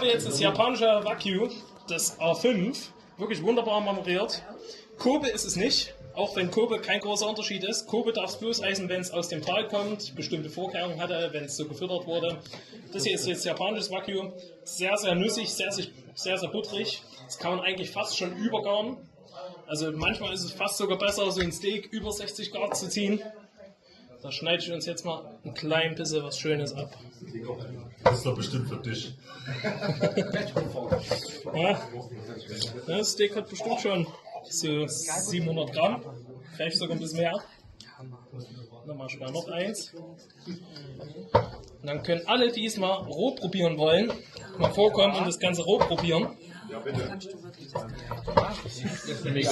Jetzt das japanische Wagyu, das A5, wirklich wunderbar marmoriert. Kobe ist es nicht, auch wenn Kobe kein großer Unterschied ist. Kobe darf es bloß essen, wenn es aus dem Tal kommt, bestimmte Vorkehrungen hatte, wenn es so gefüttert wurde. Das hier ist jetzt japanisches Wagyu, sehr, sehr nussig, sehr, sehr butterig. Das kann man eigentlich fast schon übergaren. Also manchmal ist es fast sogar besser, so ein Steak über 60 Grad zu ziehen. Da schneide ich uns jetzt mal ein klein bisschen was Schönes ab. Das ist doch bestimmt für dich. Ja, das Steak hat bestimmt schon so 700 Gramm, vielleicht sogar ein bisschen mehr. Dann mache ich mal noch eins. Und dann können alle, die es mal roh probieren wollen, mal vorkommen und das Ganze roh probieren. Ja, bitte. Mega.